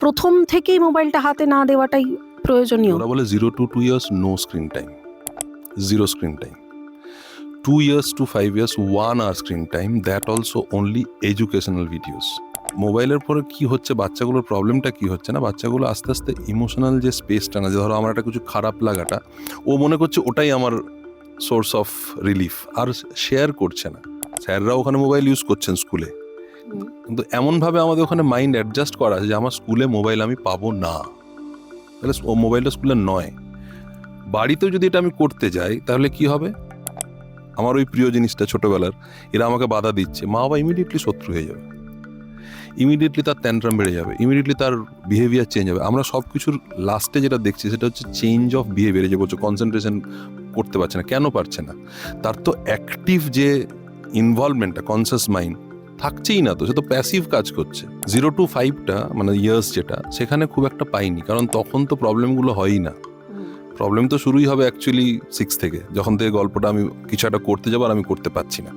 প্রথম থেকেই মোবাইলটা হাতে না দেওয়াটাই প্রয়োজনীয়? ওরা বলে 0 to 2 years no screen time, 0 screen time. 2 years to 5 years 1 hour screen time, that also only educational videos. মোবাইলের পরে কি হচ্ছে, বাচ্চাগুলোর প্রবলেমটা কি হচ্ছে না, বাচ্চাগুলো আস্তে আস্তে ইমোশনাল যে স্পেসটা না, যে ধরো আমার একটা কিছু খারাপ লাগাটা, ও মনে করছে ওটাই আমার সোর্স অফ রিলিফ, আর শেয়ার করছে না। স্যাররা ওখানে মোবাইল ইউজ করছেন স্কুলে, কিন্তু এমনভাবে আমাদের ওখানে মাইন্ড অ্যাডজাস্ট করা আছে যে আমার স্কুলে মোবাইল আমি পাবো না, তাহলে ও মোবাইলটা স্কুলে নয়। বাড়িতেও যদি এটা আমি করতে যাই তাহলে কি হবে, আমার ওই প্রিয় জিনিসটা ছোটবেলার, এরা আমাকে বাধা দিচ্ছে, মা বাবা ইমিডিয়েটলি শত্রু হয়ে যাবে, ইমিডিয়েটলি তার ট্যান্ট্রাম বেড়ে যাবে, ইমিডিয়েটলি তার বিহেভিয়ার চেঞ্জ হবে। আমরা সব কিছুর লাস্টে যেটা দেখছি সেটা হচ্ছে চেঞ্জ অফ বিহেভিয়ার। যে বলছো কনসেন্ট্রেশন করতে পারছে না, কেন পারছে না? তার তো অ্যাক্টিভ যে ইনভলভমেন্টটা, কনসিয়াস মাইন্ড থাকছেই না, তো সে তো প্যাসিভ কাজ করছে। 0 to 5টা মানে ইয়ার্স যেটা, সেখানে খুব একটা পাইনি, কারণ তখন তো প্রবলেমগুলো হয়ই না। প্রবলেম তো শুরুই হবে অ্যাকচুয়ালি 6 থেকে, যখন থেকে গল্পটা আমি কিছু একটা করতে যাবো আর আমি করতে পারছি না।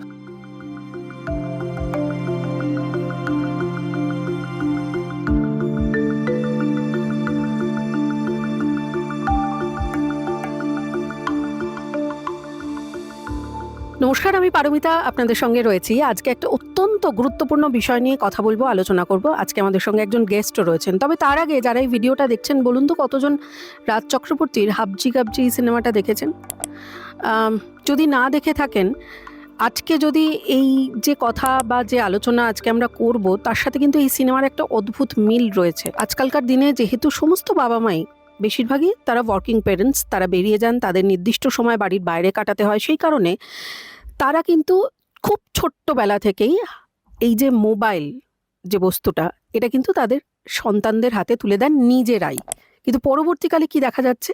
নমস্কার, আমি পারমিতা আপনাদের সঙ্গে রয়েছি। আজকে একটা অত্যন্ত গুরুত্বপূর্ণ বিষয় নিয়ে কথা বলবো, আলোচনা করব। আজকে আমাদের সঙ্গে একজন গেস্টও রয়েছেন। তবে তার আগে যারা এই ভিডিওটা দেখছেন, বলুন তো কতজন রাজ চক্রবর্তীর হাবজি গাবজি সিনেমাটা দেখেছেন? যদি না দেখে থাকেন, আজকে যদি এই যে কথা বা যে আলোচনা আজকে আমরা করব, তার সাথে কিন্তু এই সিনেমার একটা অদ্ভুত মিল রয়েছে। আজকালকার দিনে যেহেতু সমস্ত বাবা মাই বেশিরভাগই তারা ওয়ার্কিং পেরেন্টস, তারা বেরিয়ে যান, তাদের নির্দিষ্ট সময় বাড়ির বাইরে কাটাতে হয়, সেই কারণে তারা কিন্তু খুব ছোট্টবেলা থেকেই এই যে মোবাইল যে বস্তুটা, এটা কিন্তু তাদের সন্তানদের হাতে তুলে দেন নিজেরাই। কিন্তু পরবর্তীকালে কি দেখা যাচ্ছে,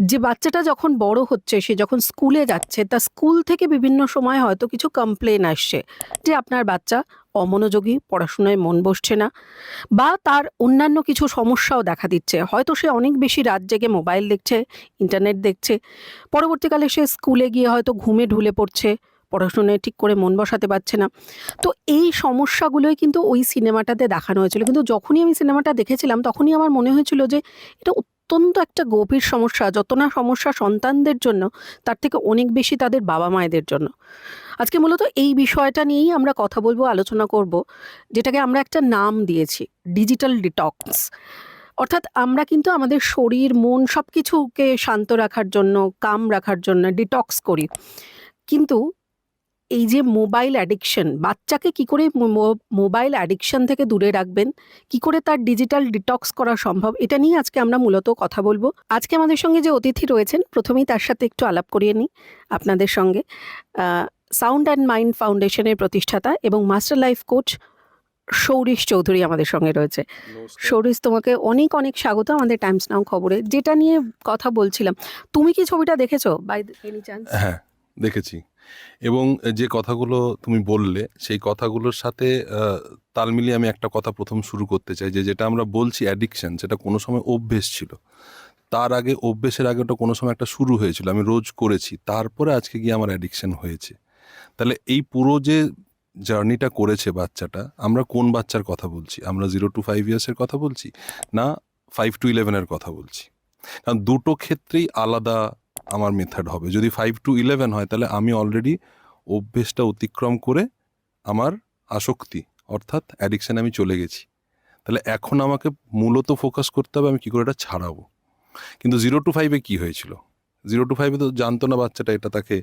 যে বাচ্চাটা যখন বড় হচ্ছে, সে যখন স্কুলে যাচ্ছে, তা স্কুল থেকে বিভিন্ন সময় হয়তো কিছু কমপ্লেন আসছে যে আপনার বাচ্চা অমনোযোগী, পড়াশোনায় মন বসছে না, বা তার অন্যান্য কিছু সমস্যাও দেখা দিচ্ছে। হয়তো সে অনেক বেশি রাত জেগে মোবাইল দেখছে, ইন্টারনেট দেখছে, পরবর্তীকালে সে স্কুলে গিয়ে হয়তো ঘুমে ঢুলে পড়ছে, পড়াশোনায় ঠিক করে মন বসাতে পারছে না। তো এই সমস্যাগুলোই কিন্তু ওই সিনেমাটাতে দেখানো হয়েছিল। কিন্তু যখনই আমি সিনেমাটা দেখেছিলাম, তখনই আমার মনে হয়েছিল যে এটা অত্যন্ত একটা গভীর সমস্যা। যত না সমস্যা সন্তানদের জন্য, তার থেকে অনেক বেশি তাদের বাবা মায়েদের জন্য। আজকে মূলত এই বিষয়টা নিয়েই আমরা কথা বলবো, আলোচনা করব, যেটাকে আমরা একটা নাম দিয়েছি ডিজিটাল ডিটক্স। অর্থাৎ আমরা কিন্তু আমাদের শরীর, মন সব কিছুকে শান্ত রাখার জন্য, কাম রাখার জন্য ডিটক্স করি। কিন্তু এই যে মোবাইল অ্যাডিকশন, বাচ্চাকে কি করে মোবাইল অ্যাডিকশন থেকে দূরে রাখবেন, কি করে তার ডিজিটাল ডিটক্স করা সম্ভব, এটা নিয়ে আজকে আমরা মূলত কথা বলবো। আজকে আমাদের সঙ্গে যে অতিথি রয়েছেন, প্রথমেই তার সাথে একটু আলাপ করিয়ে নিই আপনাদের সঙ্গে। সাউন্ড অ্যান্ড মাইন্ড ফাউন্ডেশনের প্রতিষ্ঠাতা এবং master life coach Sourish Chowdhury আমাদের সঙ্গে রয়েছে। সৌরিশ, তোমাকে অনেক অনেক স্বাগত আমাদের টাইমস নাও খবরে। যেটা নিয়ে কথা বলছিলাম, তুমি কি ছবিটা দেখেছো বাই এনি চান্স? হ্যাঁ, দেখেছি। এবং যে কথাগুলো তুমি বললে, সেই কথাগুলোর সাথে তাল মিলিয়ে আমি একটা কথা প্রথম শুরু করতে চাই, যে যেটা আমরা বলছি অ্যাডিকশন, সেটা কোনো সময় অভ্যেস ছিল। তার আগে, অভ্যেসের আগে ওটা কোনো সময় একটা শুরু হয়েছিল, আমি রোজ করেছি, তারপরে আজকে গিয়ে আমার অ্যাডিকশন হয়েছে। তাহলে এই পুরো যে জার্নিটা করেছে বাচ্চাটা, আমরা কোন বাচ্চার কথা বলছি? আমরা 0 to 5 ইয়ার্সের কথা বলছি, না 5 to 11-এর কথা বলছি? কারণ দুটো ক্ষেত্রেই আলাদা আমার মেথড হবে। যদি 5 to 11 হয়, তাহলে আমি অলরেডি অভ্যেসটা অতিক্রম করে আমার আসক্তি অর্থাৎ অ্যাডিকশানে আমি চলে গেছি। তাহলে এখন আমাকে মূলত ফোকাস করতে হবে আমি কী করে এটা ছাড়াবো। কিন্তু 0 to 5-এ কী হয়েছিল? 0 to 5-এ তো জানতো না বাচ্চাটা এটা তাকে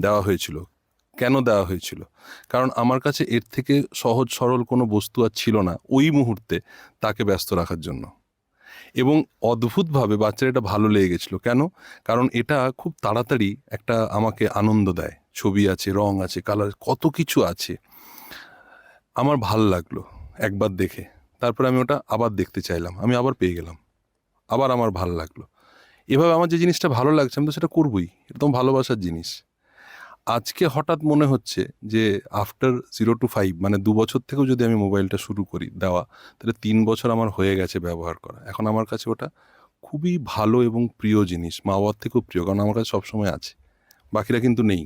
দেওয়া হয়েছিল। কেন দেওয়া হয়েছিল? কারণ আমার কাছে এর থেকে সহজ সরল কোনো বস্তু আর ছিল না ওই মুহূর্তে তাকে ব্যস্ত রাখার জন্য। এবং অদ্ভুতভাবে বাচ্চার এটা ভালো লেগে গেছিলো। কেন? কারণ এটা খুব তাড়াতাড়ি একটা আমাকে আনন্দ দেয়। ছবি আছে, রং আছে, কালার, কত কিছু আছে। আমার ভাল লাগলো একবার দেখে, তারপরে আমি ওটা আবার দেখতে চাইলাম, আমি আবার পেয়ে গেলাম, আবার আমার ভাল লাগলো। এভাবে আমার যে জিনিসটা ভালো লাগছে আমি তো সেটা করবই, এটা তো ভালোবাসার জিনিস। আজকে হঠাৎ মনে হচ্ছে যে আফটার 0 to 5 মানে 2 বছর থেকেও যদি আমি মোবাইলটা শুরু করি দেওয়া, তাহলে 3 বছর আমার হয়ে গেছে ব্যবহার করা। এখন আমার কাছে ওটা খুবই ভালো এবং প্রিয় জিনিস, মা বাবার থেকেও প্রিয়, কারণ আমার কাছে সবসময় আছে, বাকিরা কিন্তু নেই।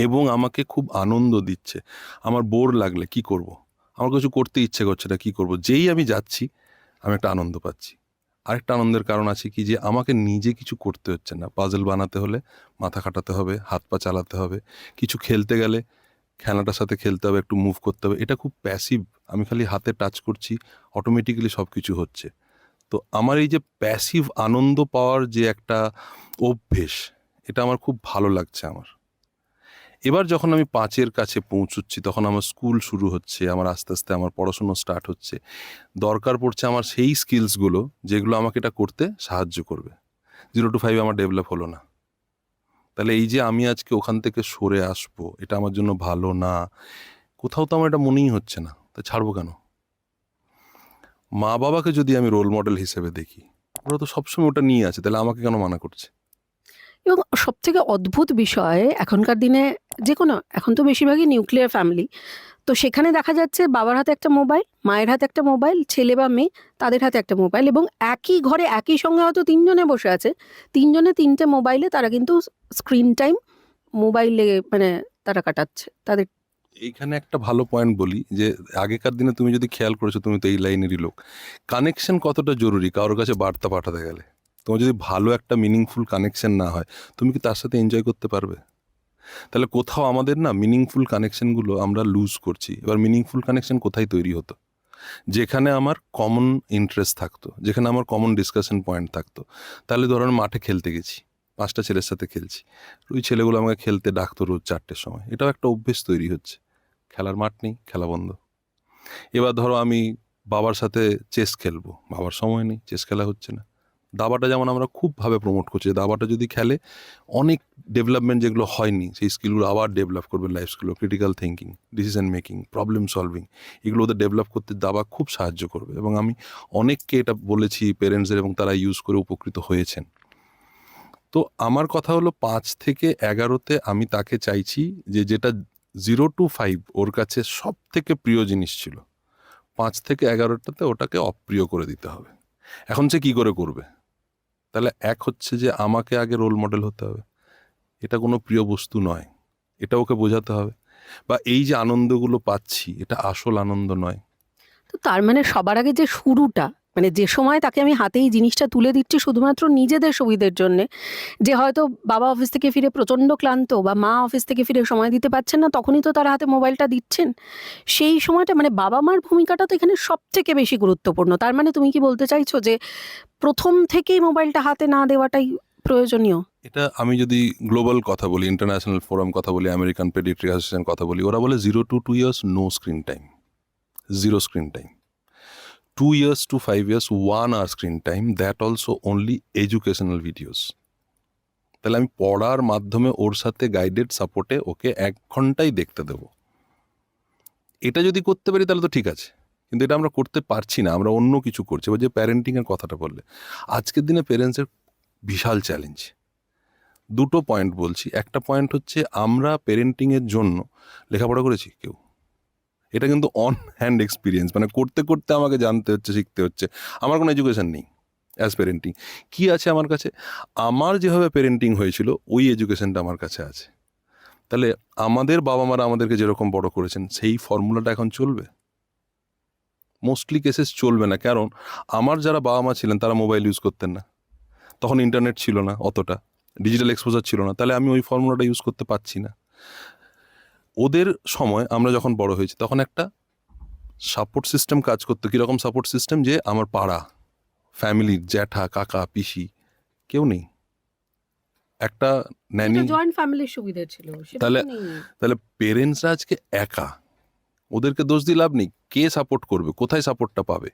এবং আমাকে খুব আনন্দ দিচ্ছে। আমার বোর লাগলে কি করব? আমার কিছু করতে ইচ্ছে করছে না, কি করব? যেই আমি যাচ্ছি আমি একটা আনন্দ পাচ্ছি। আরেকটা আনন্দের কারণ আছে কি, যে আমাকে নিজে কিছু করতে হচ্ছে না। পাজল বানাতে হলে মাথা খাটাতে হবে, হাত পা চালাতে হবে, কিছু খেলতে গেলে খেলনাটার সাথে খেলতে হবে, একটু মুভ করতে হবে। এটা খুব প্যাসিভ, আমি খালি হাতে টাচ করছি, অটোমেটিক্যালি সব কিছু হচ্ছে। তো আমার এই যে প্যাসিভ আনন্দ পাওয়ার যে একটা অভ্যেস, এটা আমার খুব ভালো লাগছে আমার। এবার যখন আমি 5-এর কাছে পৌঁছচ্ছি, তখন আমার স্কুল শুরু হচ্ছে, আমার আস্তে আস্তে আমার পড়াশুনো স্টার্ট হচ্ছে, দরকার পড়ছে আমার সেই স্কিলসগুলো যেগুলো আমাকে এটা করতে সাহায্য করবে। 0 to 5 আমার ডেভেলপ হলো না। তাহলে এই যে আমি আজকে ওখান থেকে সরে আসবো, এটা আমার জন্য ভালো না, কোথাও তো আমার এটা মনেই হচ্ছে না, তা ছাড়বো কেন? মা বাবাকে যদি আমি রোল মডেল হিসেবে দেখি, ওরা তো সবসময় ওটা নিয়ে আছে, তাহলে আমাকে কেন মানা করছে? এবং সবথেকে অদ্ভুত বিষয় এখনকার দিনে, যে কোনো, এখন তো বেশিরভাগই নিউক্লিয়ার ফ্যামিলি, তো সেখানে দেখা যাচ্ছে বাবার হাতে একটা মোবাইল, মায়ের হাতে একটা মোবাইল, ছেলে বা মেয়ে তাদের হাতে একটা মোবাইল, এবং একই ঘরে একই সঙ্গে হয়তো তিনজনে বসে আছে, তিনজনে তিনটে মোবাইলে তারা কিন্তু স্ক্রিন টাইম মোবাইলে মানে তারা কাটাচ্ছে তাদের। এইখানে একটা ভালো পয়েন্ট বলি, যে আগেকার দিনে তুমি যদি খেয়াল করেছো, তুমি তো এই লাইনেরই লোক, কানেকশন কতটা জরুরি কারোর কাছে বার্তা পাঠাতে গেলে। তোমার যদি ভালো একটা মিনিংফুল কানেকশন না হয়, তুমি কি তার সাথে এনজয় করতে পারবে? তাহলে কোথাও আমাদের না মিনিংফুল কানেকশনগুলো আমরা লুজ করছি। এবার মিনিংফুল কানেকশন কোথায় তৈরি হতো? যেখানে আমার কমন ইন্টারেস্ট থাকতো, যেখানে আমার কমন ডিসকাশন পয়েন্ট থাকতো। তাহলে ধরুন মাঠে খেলতে গেছি, 5টা ছেলের সাথে খেলছি, ওই ছেলেগুলো আমাকে খেলতে ডাকতো রোজ 4টের সময়, এটাও একটা অভ্যেস তৈরি হচ্ছে। খেলার মাঠ নেই, খেলা বন্ধ। এবার ধরো আমি বাবার সাথে চেস খেলবো, বাবার সময় নেই, চেস খেলা হচ্ছে না। দাবাটা যেমন আমরা খুবভাবে প্রমোট করছি, দাবাটা যদি খেলে অনেক ডেভেলপমেন্ট যেগুলো হয়নি সেই স্কিলগুলো আবার ডেভেলপ করবে, লাইফ স্কিলগুলো, critical thinking, decision making, problem solving, এগুলো ওদের ডেভেলপ করতে দাবা খুব সাহায্য করবে। এবং আমি অনেককে এটা বলেছি পেরেন্টসদের, এবং তারা ইউজ করে উপকৃত হয়েছেন। তো আমার কথা হলো 5 থেকে 11তে আমি তাকে চাইছি যে যেটা 0 to 5 ওর কাছে সব থেকে প্রিয় জিনিস ছিল, 5 থেকে 11টাতে ওটাকে অপ্রিয় করে দিতে হবে। এখন সে কি করে করবে? তাহলে এক হচ্ছে যে আমাকে আগে রোল মডেল হতে হবে, এটা কোনো প্রিয় বস্তু নয়, এটা ওকে বোঝাতে হবে। বা এই যে আনন্দগুলো পাচ্ছি, এটা আসল আনন্দ নয়। তো তার মানে সবার আগে যে শুরুটা, মানে যে সময় তাকে আমি হাতে এই জিনিসটা তুলে দিচ্ছি শুধুমাত্র নিজেদের সুবিধের জন্যে, যে হয়তো বাবা অফিস থেকে ফিরে প্রচণ্ড ক্লান্ত বা মা অফিস থেকে ফিরে সময় দিতে পারছেন না, তখনই তো তার হাতে মোবাইলটা দিচ্ছেন। সেই সময়টা মানে বাবা মার ভূমিকাটা তো এখানে সব থেকে বেশি গুরুত্বপূর্ণ। তার মানে তুমি কি বলতে চাইছো যে প্রথম থেকেই মোবাইলটা হাতে না দেওয়াটাই প্রয়োজনীয়? এটা আমি যদি গ্লোবাল কথা বলি, ইন্টারন্যাশনাল ফোরাম কথা বলি, আমেরিকান পেডিয়াট্রিক অ্যাসোসিয়েশন কথা বলি, ওরা বলে 0 to 2 years no screen time, 0 screen time. 2 years to 5 years 1 hour screen time, that also only educational videos. তাহলে আমি পড়ার মাধ্যমে ওর সাথে গাইডেড সাপোর্টে ওকে 1 ঘন্টাই দেখতে দেবো। এটা যদি করতে পারি তাহলে তো ঠিক আছে, কিন্তু এটা আমরা করতে পারছি না, আমরা অন্য কিছু করছি। এবার যে প্যারেন্টিংয়ের কথাটা বললে, আজকের দিনে প্যারেন্টসের বিশাল চ্যালেঞ্জ। দুটো পয়েন্ট বলছি। একটা পয়েন্ট হচ্ছে আমরা প্যারেন্টিংয়ের জন্য লেখাপড়া করেছি কেউ? এটা কিন্তু অন হ্যান্ড এক্সপিরিয়েন্স, মানে করতে করতে আমাকে জানতে হচ্ছে, শিখতে হচ্ছে। আমার কোনো এডুকেশন নেই অ্যাজ প্যারেন্টিং। কী আছে আমার কাছে? আমার যেভাবে প্যারেন্টিং হয়েছিল ওই এডুকেশনটা আমার কাছে আছে। তাহলে আমাদের বাবা মারা আমাদেরকে যেরকম বড় করেছেন সেই ফর্মুলাটা এখন চলবে? মোস্টলি কেসেস চলবে না। কারণ আমার যারা বাবা মা ছিলেন তারা মোবাইল ইউজ করতেন না, তখন ইন্টারনেট ছিল না, অতটা ডিজিটাল এক্সপোজার ছিল না, তাহলে আমি ওই ফর্মুলাটা ইউজ করতে পারছি না। ওদের সময় আমরা যখন বড় হয়েছি তখন একটা সাপোর্ট সিস্টেম কাজ করতো। কীরকম সাপোর্ট সিস্টেম? যে আমার পাড়া, ফ্যামিলির জ্যাঠা, কাকা, পিসি কেউ নেই, একটা ন্যানি। জয়েন্ট ফ্যামিলির সুবিধা ছিল, সেটা তাহলে তো নেই। তাহলে পেরেন্টসরা আজকে একা, ওদেরকে দোষ দিয়ে লাভ নেই। কে সাপোর্ট করবে? কোথায় সাপোর্টটা পাবে?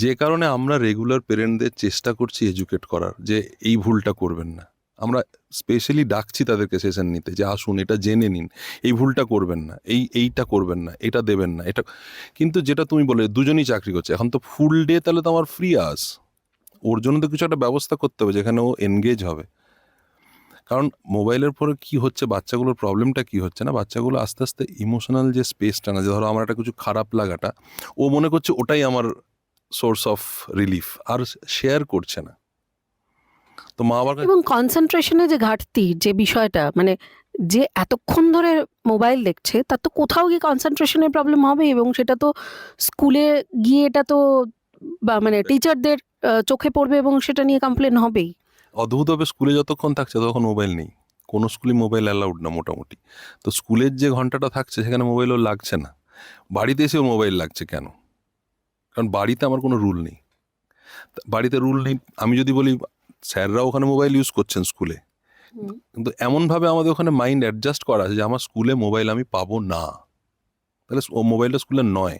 যে কারণে আমরা রেগুলার পেরেন্টদের চেষ্টা করছি এডুকেট করার, যে এই ভুলটা করবেন না। আমরা স্পেশালি ডাকছি তাদেরকে সেশন নিতে, যে আসুন এটা জেনে নিন, এই ভুলটা করবেন না, এইটা করবেন না, এটা দেবেন না, এটা। কিন্তু যেটা তুমি বলে দুজনই চাকরি করছে, এখন তো ফুল ডে, তাহলে তো আমার ফ্রি আস, ওর জন্য তো কিছু একটা ব্যবস্থা করতে হবে যেখানে ও এনগেজ হবে। কারণ মোবাইলের পরে কি হচ্ছে, বাচ্চাগুলোর প্রবলেমটা কি হচ্ছে না, বাচ্চাগুলো আস্তে আস্তে ইমোশনাল যে স্পেসটা না, যে ধরো আমার একটা কিছু খারাপ লাগাটা, ও মনে করছে ওটাই আমার সোর্স অফ রিলিফ, আর শেয়ার করছে না। তো মা বাবার এবং কনসেন্ট্রেশনে যে ঘাটতি, যে বিষয়টা, মানে যে এতক্ষণ ধরে মোবাইল দেখছে তার তো কোথাও গিয়ে কনসেন্ট্রেশনের প্রবলেম হবে, এবং সেটা তো স্কুলে গিয়ে এটা তো বা মানে টিচারদের চোখে পড়বে এবং সেটা নিয়ে কমপ্লেন হবেই। অদ্ভুতভাবে স্কুলে যতক্ষণ থাকছে ততক্ষণ মোবাইল নেই, কোনো স্কুলে মোবাইল অ্যালাউড না মোটামুটি। তো স্কুলের যে ঘন্টাটা থাকছে সেখানে মোবাইলও লাগছে না, বাড়িতে এসেও মোবাইল লাগছে কেন? কারণ বাড়িতে আমার কোনো রুল নেই, বাড়িতে রুল নেই। আমি যদি বলি স্যাররা ওখানে মোবাইল ইউজ করছেন স্কুলে, কিন্তু এমনভাবে আমাদের ওখানে মাইন্ড অ্যাডজাস্ট করা আছে যে আমার স্কুলে মোবাইল আমি পাবো না, তাহলে ও মোবাইলটা স্কুলে নয়।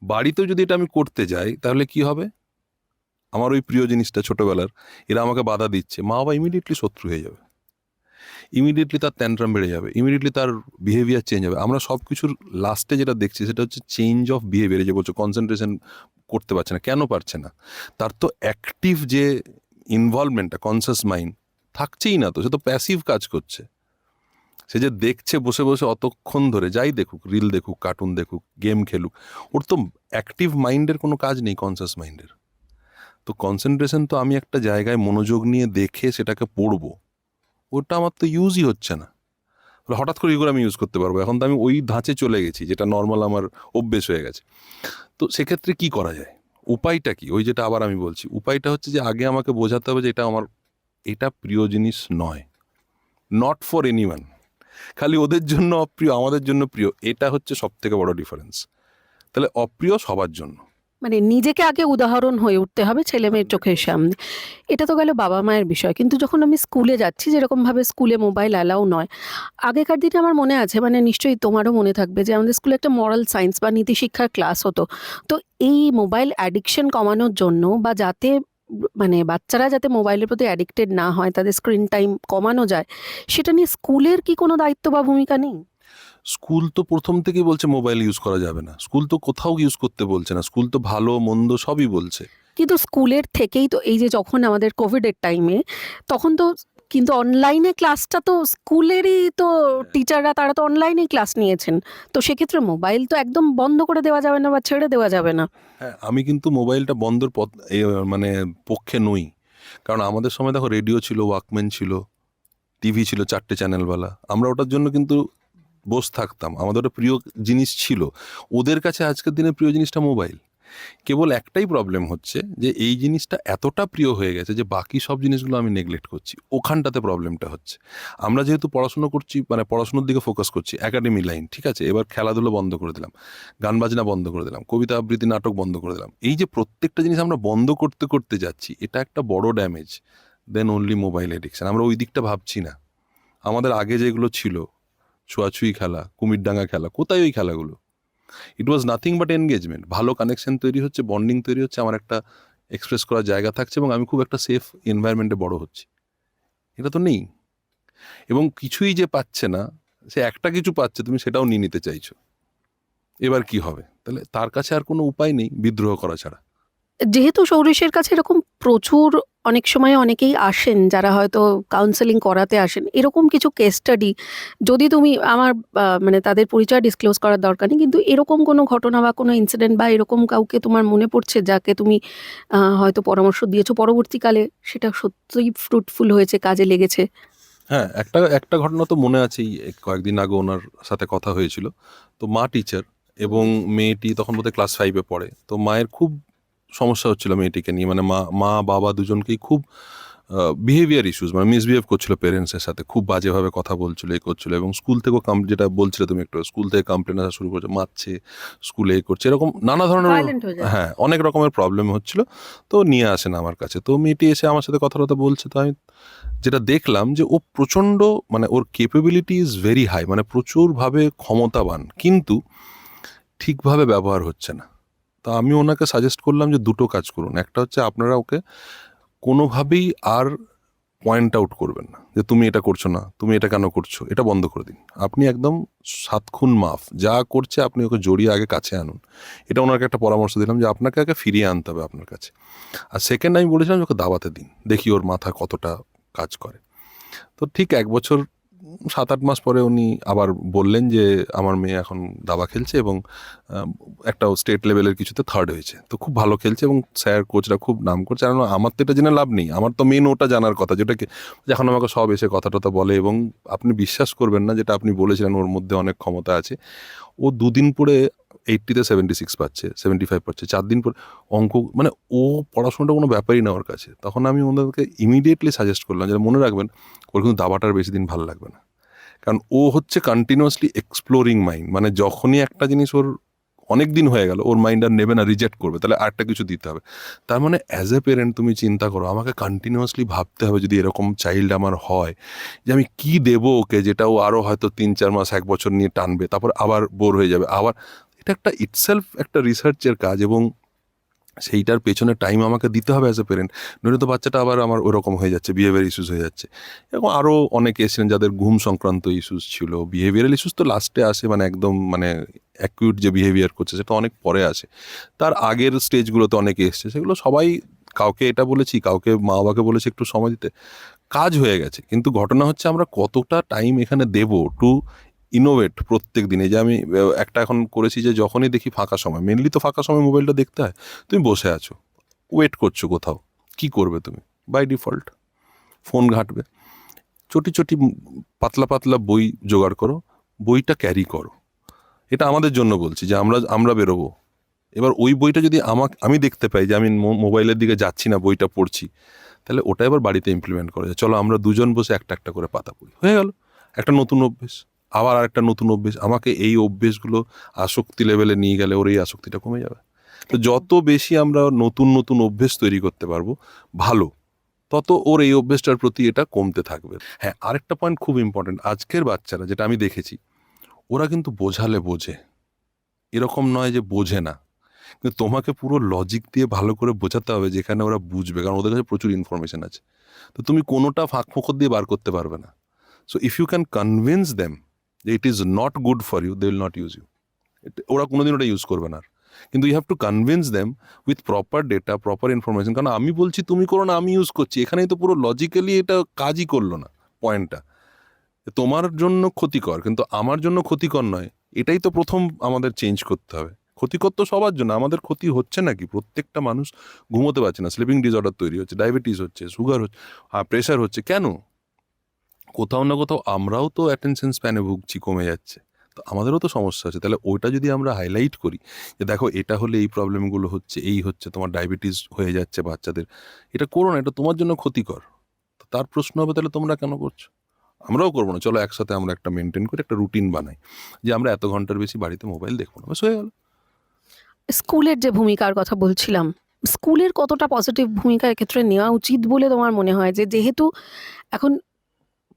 বাড়িতেও যদি এটা আমি করতে যাই তাহলে কি হবে? আমার ওই প্রিয় জিনিসটা ছোটবেলার, এরা আমাকে বাধা দিচ্ছে, মা বাবা ইমিডিয়েটলি শত্রু হয়ে যাবে, ইমিডিয়েটলি তার ট্যান্ট্রাম বেড়ে যাবে, ইমিডিয়েটলি তার বিহেভিয়ার চেঞ্জ হবে। আমরা সব কিছুর লাস্টে যেটা দেখছি সেটা হচ্ছে চেঞ্জ অফ বিহেভিয়ার। যে বলছো কনসেন্ট্রেশন করতে পারছে না, কেন পারছে না? তার তো অ্যাক্টিভ যে ইনভলভমেন্টটা, কনসিয়াস মাইন্ড থাকছেই না, তো সে তো প্যাসিভ কাজ করছে। সে যে দেখছে বসে বসে অতক্ষণ ধরে, যাই দেখুক, রিল দেখুক, কার্টুন দেখুক, গেম খেলুক, ওর তো অ্যাক্টিভ মাইন্ডের কোনো কাজ নেই, কনসিয়াস মাইন্ডের। তো কনসেন্ট্রেশন তো আমি একটা জায়গায় মনোযোগ নিয়ে দেখে সেটাকে পড়বো, ওটা আমার তো ইউজই হচ্ছে না। হঠাৎ করে এগুলো আমি ইউজ করতে পারবো, এখন তো আমি ওই ধাঁচে চলে গেছি যেটা নর্মাল আমার অভ্যেস হয়ে গেছে। তো সেক্ষেত্রে কি করা যায়? উপায়টা কি? ওই যেটা আবার আমি বলছি, উপায়টা হচ্ছে যে আগে আমাকে বোঝাতে হবে যে এটা আমার, এটা প্রিয় জিনিস নয়, নট ফর এনিওয়ান। খালি ওদের জন্য অপ্রিয়, আমাদের জন্য প্রিয়, এটা হচ্ছে সব থেকে বড় ডিফারেন্স। তাহলে অপ্রিয় সবার জন্য। মানে নিজেকে আগে উদাহরণ হয়ে উঠতে হবে ছেলে মেয়ের চোখের সামনে। এটা তো গেল বাবা মায়ের বিষয়, কিন্তু যখন আমি স্কুলে যাচ্ছি, যেরকমভাবে স্কুলে মোবাইল অ্যালাউ নয়, আগেকার দিনে আমার মনে আছে, মানে নিশ্চয়ই তোমারও মনে থাকবে, যে আমাদের স্কুলে একটা মরাল সায়েন্স বা নীতি শিক্ষার ক্লাস হতো। তো এই মোবাইল অ্যাডিকশন কমানোর জন্য, বা যাতে মানে বাচ্চারা যাতে মোবাইলের প্রতি অ্যাডিক্টেড না হয়, তাদের স্ক্রিন টাইম কমানো যায়, সেটা নিয়ে স্কুলের কি কোনো দায়িত্ব বা ভূমিকা নেই? স্কুল তো প্রথম থেকেই বলছে মোবাইল ইউজ করা যাবে না, স্কুল তো কোথাও ইউজ করতে বলছে না, স্কুল তো ভালো মন্দ সবই বলছে। কিন্তু স্কুলের থেকেই তো, এই যে যখন আমাদের কোভিডের টাইমে, তখন তো কিন্তু অনলাইনে ক্লাসটা তো স্কুলেরই তো টিচাররা, তারা তো অনলাইনেই ক্লাস নিয়েছেন। তো সেক্ষেত্রে মোবাইল তো একদম বন্ধ করে দেওয়া যাবে না বা ছেড়ে দেওয়া যাবে না। হ্যাঁ, আমি কিন্তু মোবাইলটা বন্ধর মানে পক্ষে নই। কারণ আমাদের সময় দেখো রেডিও ছিল, ওয়াকম্যান ছিল, টিভি ছিল 4টে চ্যানেলওয়ালা, আমরা ওটার জন্য কিন্তু বসে থাকতাম, আমাদের ওটা প্রিয় জিনিস ছিল। ওদের কাছে আজকের দিনে প্রিয় জিনিসটা মোবাইল। কেবল একটাই প্রবলেম হচ্ছে যে এই জিনিসটা এতটা প্রিয় হয়ে গেছে যে বাকি সব জিনিসগুলো আমি নেগলেক্ট করছি, ওখানটাতে প্রবলেমটা হচ্ছে। আমরা যেহেতু পড়াশুনো করছি, মানে পড়াশুনোর দিকে ফোকাস করছি, একাডেমি লাইন, ঠিক আছে, এবার খেলাধুলো বন্ধ করে দিলাম, গান বাজনা বন্ধ করে দিলাম, কবিতা আবৃত্তি নাটক বন্ধ করে দিলাম, এই যে প্রত্যেকটা জিনিস আমরা বন্ধ করতে করতে যাচ্ছি, এটা একটা বড় damage than only mobile addiction. আমরা ওই দিকটা ভাবছি না। আমাদের আগে যেগুলো ছিল, ছোঁয়াছুঁয়ি খেলা, কুমিরডাঙ্গা খেলা, কোথায় ওই খেলাগুলো? ইট ওয়াজ নাথিং বাট এনগেজমেন্ট। ভালো কানেকশন তৈরি হচ্ছে, বন্ডিং তৈরি হচ্ছে, আমার একটা এক্সপ্রেস করার জায়গা থাকছে, এবং আমি খুব একটা সেফ এনভায়রনমেন্টে বড় হচ্ছি। এটা তো নেই। এবং কিছুই যে পাচ্ছে না, সে একটা কিছু পাচ্ছে, তুমি সেটাও নিয়ে নিতে চাইছো। এবার কি হবে? তাহলে তার কাছে আর কোনো উপায় নেই বিদ্রোহ করা ছাড়া। যেহেতু সৌরিশের কাছে এরকম প্রচুর, অনেক সময় অনেকেই আসেন যারা হয়তো কাউন্সেলিং করাতে আসেন, এরকম কিছু কেস স্টাডি, যদি তুমি আমার মানে তাদের পরিচয় ডিসক্লোজ করার দরকার নেই, কিন্তু এরকম কোনো ঘটনা বা কোনো ইনসিডেন্ট বা এরকম কাউকে তোমার মনে পড়ছে যাকে তুমি হয়তো পরামর্শ দিয়েছো, পরবর্তীকালে সেটা সত্যিই ফ্রুটফুল হয়েছে, কাজে লেগেছে? হ্যাঁ, একটা একটা ঘটনা তো মনে আছেই, কয়েকদিন আগে ওনার সাথে কথা হয়েছিল। তো মা টিচার, এবং মেয়েটি তখন বোধহয় ক্লাস 5-এ পড়ে। তো মায়ের খুব সমস্যা হচ্ছিল মেয়েটিকে নিয়ে, মানে মা বাবা দুজনকেই খুব বিহেভিয়ার ইস্যুস, মানে মিসবিহেভ করছিল পেরেন্টসের সাথে, খুব বাজেভাবে কথা বলছিল, এই করছিল, এবং স্কুল থেকেও যেটা বলছিলে তুমি একটু, স্কুল থেকে কমপ্লেন আসা শুরু করছে, মারছে, স্কুলে এই করছে, এরকম নানা ধরনের, ভায়োলেন্ট হয়ে যায়। হ্যাঁ, অনেক রকমের প্রবলেম হচ্ছিল। তো নিয়ে আসেন আমার কাছে, তো মেয়েটি এসে আমার সাথে কথাবার্তা বলছে। তো আমি যেটা দেখলাম যে ও প্রচণ্ড, মানে ওর কেপেবিলিটি ইজ ভেরি হাই, মানে প্রচুরভাবে ক্ষমতাবান, কিন্তু ঠিকভাবে ব্যবহার হচ্ছে না। তো আমি ওনাকে সাজেস্ট করলাম যে দুটো কাজ করুন। একটা হচ্ছে আপনারা ওকে কোনোভাবেই আর পয়েন্ট আউট করবেন না যে তুমি এটা করছো না, তুমি এটা কেন করছো, এটা বন্ধ করে দিন। আপনি একদম 7 খুন মাফ, যা করছে আপনি ওকে জড়িয়ে আগে কাছে আনুন। এটা ওনাকে একটা পরামর্শ দিলাম যে আপনাকে আগে ফিরিয়ে আনতে হবে আপনার কাছে। আর সেকেন্ড আমি বলেছিলাম ওকে দাবাতে দিন, দেখি ওর মাথা কতটা কাজ করে। তো ঠিক 1 বছর 7-8 মাস পরে উনি আবার বললেন যে আমার মেয়ে এখন দাবা খেলছে, এবং একটা স্টেট লেভেলের কিছুতে 3rd হয়েছে, তো খুব ভালো খেলছে, এবং স্যার কোচরা খুব নাম করছে। আর আমার তো এটা জেনে লাভ নেই, আমার তো মেন ওটা জানার কথা, যেটাকে এখন আমাকে সব এসে কথা টথা বলে, এবং আপনি বিশ্বাস করবেন না, যেটা আপনি বলেছিলেন ওর মধ্যে অনেক ক্ষমতা আছে। ও 2 দিন পরে 80-তে 76 পাচ্ছে, 75 পাচ্ছে, 4 দিন পর অঙ্ক, মানে ও পড়াশোনাটা কোনো ব্যাপারই না ওর কাছে। তখন আমি ওদেরকে ইমিডিয়েটলি সাজেস্ট করলাম যে মনে রাখবেন ওর কিন্তু দাবাটার বেশি দিন ভালো লাগবে না, কারণ ও হচ্ছে কন্টিনিউয়াসলি এক্সপ্লোরিং মাইন্ড, মানে যখনই একটা জিনিস ওর অনেক দিন হয়ে গেল ওর মাইন্ড আর নেবে না, রিজেক্ট করবে, তাহলে আরেকটা কিছু দিতে হবে। তার মানে অ্যাজ এ পেরেন্ট তুমি চিন্তা করো, আমাকে কন্টিনিউয়াসলি ভাবতে হবে যদি এরকম চাইল্ড আমার হয়, যে আমি কি দেবো ওকে যেটা ও আরও হয়তো 3-4 মাস 1 বছর নিয়ে টানবে, তারপর আবার বোর হয়ে যাবে আবার। এটা একটা ইটসেলফ একটা রিসার্চের কাজ, এবং সেইটার পেছনে টাইম আমাকে দিতে হবে অ্যাজ এ পেরেন্ট, নইলে তো বাচ্চাটা আবার আমার ওরকম হয়ে যাচ্ছে, বিহেভিয়ার ইস্যুস হয়ে যাচ্ছে। এবং আরও অনেকে এসেছিলেন যাদের ঘুম সংক্রান্ত ইস্যুস ছিল, বিহেভিয়ারাল ইস্যুস তো লাস্টে আসে, মানে একদম মানে অ্যাকিউট যে বিহেভিয়ার করছে সেটা অনেক পরে আসে। তার আগের স্টেজগুলোতে অনেকে এসছে, সেগুলো সবাই, কাউকে এটা বলেছি, কাউকে মা বাবাকে বলেছি একটু সময় দিতে, কাজ হয়ে গেছে। কিন্তু ঘটনা হচ্ছে আমরা কতটা টাইম এখানে দেবো টু ইনোভেট প্রত্যেক দিনে। যে আমি একটা এখন করেছি যে যখনই দেখি ফাঁকা সময়, মেনলি তো ফাঁকা সময় মোবাইলটা দেখতে হয়, তুমি বসে আছো, ওয়েট করছো কোথাও, কি করবে তুমি? বাই ডিফল্ট ফোন ঘাঁটবে। চটি চটি পাতলা পাতলা বই জোগাড় করো, বইটা ক্যারি করো। এটা আমাদের জন্য বলছি যে আমরা বেরোবো, এবার ওই বইটা যদি আমি দেখতে পাই যে আমি মোবাইলের দিকে যাচ্ছি না, বইটা পড়ছি, তাহলে ওটা এবার বাড়িতে ইমপ্লিমেন্ট করা যায়। চলো আমরা দুজন বসে একটা একটা করে পাতা পড়ি, হয়ে গেল একটা নতুন অভ্যেস। আবার আরেকটা নতুন অভ্যেস, আমাকে এই অভ্যেসগুলো আসক্তি লেভেলে নিয়ে গেলে ওর এই আসক্তিটা কমে যাবে। তো যত বেশি আমরা নতুন নতুন অভ্যেস তৈরি করতে পারবো ভালো, তত ওর এই অভ্যেসটার প্রতি এটা কমতে থাকবে। হ্যাঁ, আরেকটা পয়েন্ট খুব ইম্পর্টেন্ট, আজকের বাচ্চারা যেটা আমি দেখেছি, ওরা কিন্তু বোঝালে বোঝে, এরকম নয় যে বোঝে না, কিন্তু তোমাকে পুরো লজিক দিয়ে ভালো করে বোঝাতে হবে যেখানে ওরা বুঝবে, কারণ ওদের কাছে প্রচুর ইনফরমেশন আছে। তো তুমি কোনোটা ফাঁক ফোকর দিয়ে বার করতে পারবে না। So if you can convince them যে it is not good for you, they will not use you. ওরা কোনোদিন ওটা ইউজ করবে না আর। কিন্তু you have to convince them with proper data, proper information. কারণ আমি বলছি তুমি করো না, আমি ইউজ করছি, এখানেই তো পুরো লজিক্যালি এটা কাজই করলো না। পয়েন্টটা তোমার জন্য ক্ষতিকর, কিন্তু আমার জন্য ক্ষতিকর নয়, এটাই তো প্রথম আমাদের চেঞ্জ করতে হবে। ক্ষতিকর তো সবার জন্য, আমাদের ক্ষতি হচ্ছে নাকি? প্রত্যেকটা মানুষ ঘুমোতে পারছে না, স্লিপিং ডিসঅর্ডার তৈরি হচ্ছে, ডায়াবেটিস হচ্ছে, সুগার হচ্ছে, প্রেশার হচ্ছে, কেন? কোথাও না কোথাও আমরাও তো অ্যাটেনশন স্প্যানে ভুগছি, কমে যাচ্ছে, তো আমাদেরও তো সমস্যা আছে। তাহলে ওইটা যদি আমরা হাইলাইট করি যে দেখো এটা হলে এই প্রবলেমগুলো হচ্ছে, এই হচ্ছে, তোমার ডায়াবেটিস হয়ে যাচ্ছে বাচ্চাদের, এটা করো না, এটা তোমার জন্য ক্ষতিকর। তো তার প্রশ্ন হবে তাহলে তোমরা কেন করছো? আমরাও করবো না, চলো একসাথে আমরা একটা মেনটেন করে একটা রুটিন বানাই যে আমরা এত ঘন্টার বেশি বাড়িতে মোবাইল দেখবো না, ব্যাস হয়ে গেল। স্কুলের যে ভূমিকার কথা বলছিলাম, স্কুলের কতটা পজিটিভ ভূমিকা এক্ষেত্রে নেওয়া উচিত বলে তোমার মনে হয়? যে যেহেতু এখন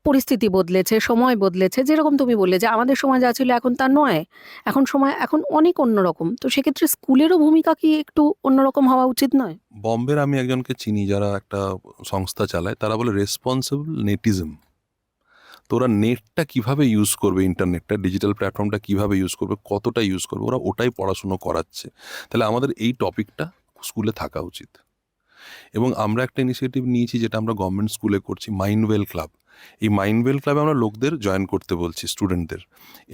পরিস্থিতি বদলেছে, সময় বদলেছে, যেরকম তুমি বললে যে আমাদের সময় যা ছিল এখন তা নয়, এখন সময় এখন অনেক অন্যরকম, তো সেক্ষেত্রে স্কুলেরও ভূমিকা কি একটু অন্যরকম হওয়া উচিত নয়? বম্বের আমি একজনকে চিনি যারা একটা সংস্থা চালায়, তারা বলে রেসপন্সিবল নেটিজম। তো ওরা নেটটা কিভাবে ইউজ করবে, ইন্টারনেটটা, ডিজিটাল প্ল্যাটফর্মটা কিভাবে ইউজ করবে, কতটা ইউজ করবে, ওরা ওটাই পড়াশুনো করাচ্ছে। তাহলে আমাদের এই টপিকটা স্কুলে থাকা উচিত। এবং আমরা একটা ইনিশিয়েটিভ নিয়েছি যেটা আমরা গভর্নমেন্ট স্কুলে করছি, মাইন্ডওয়েল ক্লাব। এই মাইন্ডওয়েল ক্লাবে আমরা লোকদের জয়েন করতে বলছি, স্টুডেন্টদের,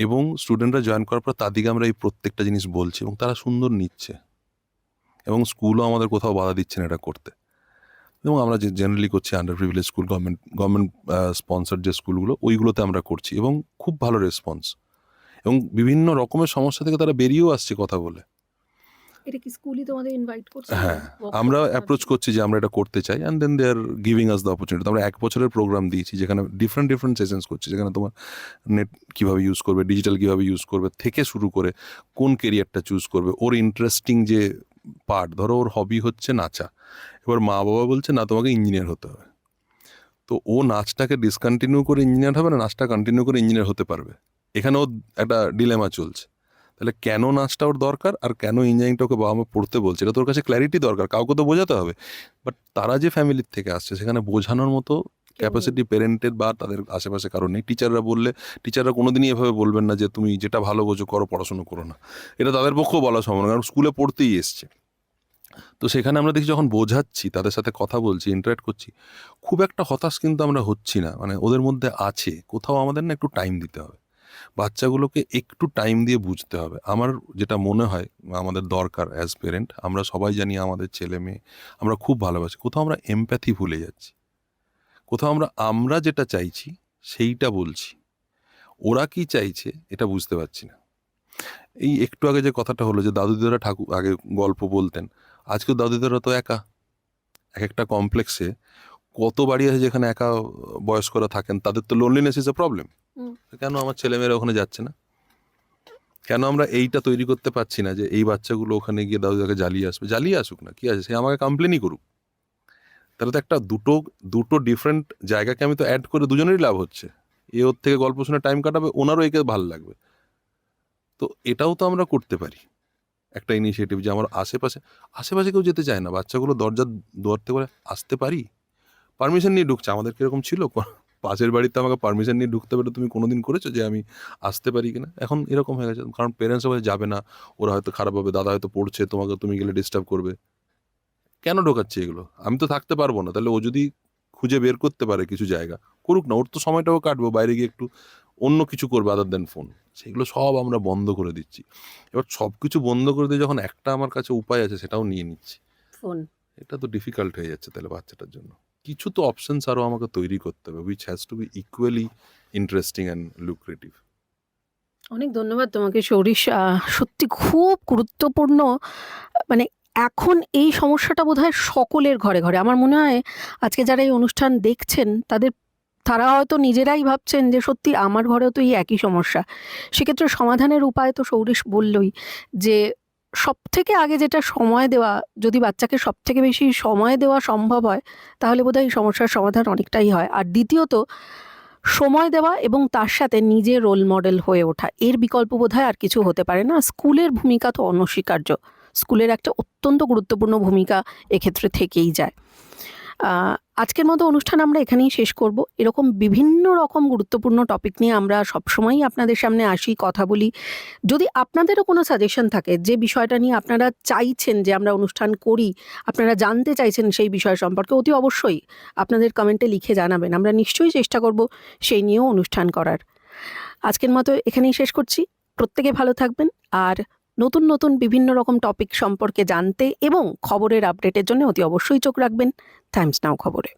এবং স্টুডেন্টরা জয়েন করার পর তাদেরকে আমরা এই প্রত্যেকটা জিনিস বলছি এবং তারা সুন্দর নিচ্ছে, এবং স্কুলও আমাদের কোথাও বাধা দিচ্ছে না এটা করতে। এবং আমরা যে জেনারেলি করছি under privilege school, government sponsor যে স্কুলগুলো, ওইগুলোতে আমরা করছি, এবং খুব ভালো রেসপন্স, এবং বিভিন্ন রকমের সমস্যা থেকে তারা বেরিয়েও আসছে কথা বলে। এটা কি স্কুলই তোমাদের ইনভাইট করছে? হ্যাঁ, আমরা অ্যাপ্রোচ করছি যে আমরা এটা করতে চাই, and then they are giving us the opportunity. আমরা 1 বছরের প্রোগ্রাম দিয়েছি যেখানে ডিফারেন্ট সেশনস করছি, যেখানে তোমার নেট কীভাবে ইউজ করবে, ডিজিটাল কীভাবে ইউজ করবে থেকে শুরু করে কোন কেরিয়ারটা চুজ করবে, ওর ইন্টারেস্টিং যে পার্ট, ধরো ওর হবি হচ্ছে নাচা, এবার মা বাবা বলছে না তোমাকে ইঞ্জিনিয়ার হতে হবে, তো ও নাচটাকে ডিসকন্টিনিউ করে ইঞ্জিনিয়ার হবে না, নাচটা কন্টিনিউ করে ইঞ্জিনিয়ার হতে পারবে? এখানে ওর একটা ডিলেমা চলছে। তাহলে কেন নাচটা ওর দরকার আর কেন ইঞ্জিনিয়ারিংটা ওকে বাবা মা পড়তে বলছে, এটা তোর কাছে ক্ল্যারিটি দরকার, কাউকে তো বোঝাতে হবে। বাট তারা যে ফ্যামিলির থেকে আসছে সেখানে বোঝানোর মতো ক্যাপাসিটি পেরেন্টের বা তাদের আশেপাশে কারণ নেই। টিচাররা কোনোদিনই এভাবে বলবেন না যে তুমি যেটা ভালো বোঝো করো, পড়াশুনো করো না, এটা তাদের পক্ষেও বলা সম্ভব না, কারণ স্কুলে পড়তেই এসছে। তো সেখানে আমরা দেখি যখন বোঝাচ্ছি, তাদের সাথে কথা বলছি, ইন্টারাক্ট করছি, খুব একটা হতাশ কিন্তু আমরা হচ্ছি না, মানে ওদের মধ্যে আছে, কোথাও আমাদের না একটু টাইম দিতে হবে, বাচ্চাগুলোকে একটু টাইম দিয়ে বুঝতে হবে। আমার যেটা মনে হয় আমাদের দরকার অ্যাজ পেরেন্ট, আমরা সবাই জানি আমাদের ছেলে মেয়ে আমরা খুব ভালোবাসি, কোথাও আমরা এমপ্যাথি ভুলে যাচ্ছি, কোথাও আমরা যেটা চাইছি সেইটা বলছি, ওরা কি চাইছে এটা বুঝতে পারছি না। এই একটু আগে যে কথাটা হলো যে দাদু দিদারা ঠাকুর আগে গল্প বলতেন, আজকেও দাদু দিদারা তো একা। এক একটা কমপ্লেক্সে কত বাড়ি আছে যেখানে একা বয়স্করা থাকেন, তাদের তো লোনলিনেস ইজ এ প্রবলেম। কেন আমার ছেলেমেয়েরা ওখানে যাচ্ছে না? কেন আমরা এইটা তৈরি করতে পারছি না যে এই বাচ্চাগুলো ওখানে গিয়ে দাদুদাকে জ্বালিয়ে আসবে? জ্বালিয়ে আসুক না, কি আছে, সে আমাকে কমপ্লেনই করুক। তাহলে তো একটা দুটো ডিফারেন্ট জায়গাকে আমি তো অ্যাড করে দুজনেরই লাভ হচ্ছে। এ ওর থেকে গল্প শুনে টাইম কাটাবে, ওনারও একে ভালো লাগবে। তো এটাও তো আমরা করতে পারি একটা ইনিশিয়েটিভ, যে আমার আশেপাশে আশেপাশে কেউ যেতে চায় না, বাচ্চাগুলো দুয়ার থেকে আসতে পারি, পারমিশন নিয়ে ঢুকছে। আমাদের কিরকম ছিল, পাশের বাড়িতে আমাকে পারমিশন নিয়ে ঢুকতে পারে, তুমি কোনোদিন করেছো যে আমি আসতে পারি কিনা? এখন এরকম হয়ে গেছে, কারণ পেরেন্টস সবাই যাবে না, ওরা হয়তো খারাপ হবে, দাদা হয়তো পড়ছে, তুমি গেলে ডিস্টার্ব করবে। কেন ঢোকাচ্ছে এগুলো? আমি তো থাকতে পারবো না। তাহলে ও যদি খুঁজে বের করতে পারে কিছু জায়গা, করুক না, ওর তো সময়টাও কাটবো, বাইরে গিয়ে একটু অন্য কিছু করবে আদার দেন ফোন। সেগুলো সব আমরা বন্ধ করে দিচ্ছি। এবার সব কিছু বন্ধ করে দিয়ে যখন একটা আমার কাছে উপায় আছে সেটাও নিয়ে নিচ্ছি, ফোন। এটা তো ডিফিকাল্ট হয়ে যাচ্ছে তাহলে বাচ্চাটার জন্য। কিছু তো অপশনস আরও আমাকে তৈরি করতে হবে, which has to be equally interesting and lucrative. অনেক ধন্যবাদ তোমাকে সৌরিশ। সত্যি খুব গুরুত্বপূর্ণ। মানে এখন এই সমস্যাটা বোধহয় সকলের ঘরে ঘরে। আমার মনে হয় আজকে যারা এই অনুষ্ঠান দেখছেন তারা হয়তো নিজেরাই ভাবছেন যে সত্যি আমার ঘরেও তো এই একই সমস্যা। সেক্ষেত্রে সমাধানের উপায় তো সৌরিশ বললই, যে সবথেকে আগে যেটা সময় দেওয়া, যদি বাচ্চাকে সবথেকে বেশি সময় দেওয়া সম্ভব হয় তাহলে বোধহয় এই সমস্যার সমাধান অনেকটাই হয়। আর দ্বিতীয়ত, সময় দেওয়া এবং তার সাথে নিজে রোল মডেল হয়ে ওঠা, এর বিকল্প বোধহয় আর কিছু হতে পারে না। স্কুলের ভূমিকা তো অনস্বীকার্য, স্কুলের একটা অত্যন্ত গুরুত্বপূর্ণ ভূমিকা এক্ষেত্রে থেকেই যায়। আজকের মতো অনুষ্ঠান আমরা এখানেই শেষ করব। এরকম বিভিন্ন রকম গুরুত্বপূর্ণ টপিক নিয়ে আমরা সবসময়ই আপনাদের সামনে আসি, কথা বলি। যদি আপনাদেরও কোনো সাজেশন থাকে যে বিষয়টা নিয়ে আপনারা চাইছেন যে আমরা অনুষ্ঠান করি, আপনারা জানতে চাইছেন সেই বিষয় সম্পর্কে, অতি অবশ্যই আপনাদের কমেন্টে লিখে জানাবেন। আমরা নিশ্চয়ই চেষ্টা করব সেই নিয়েও অনুষ্ঠান করার। আজকের মতো এখানেই শেষ করছি। প্রত্যেকে ভালো থাকবেন, আর নতুন নতুন বিভিন্ন রকম টপিক সম্পর্কে জানতে এবং খবরের আপডেটের জন্য অতি অবশ্যই চোখ রাখবেন টাইমস নাও খবরে।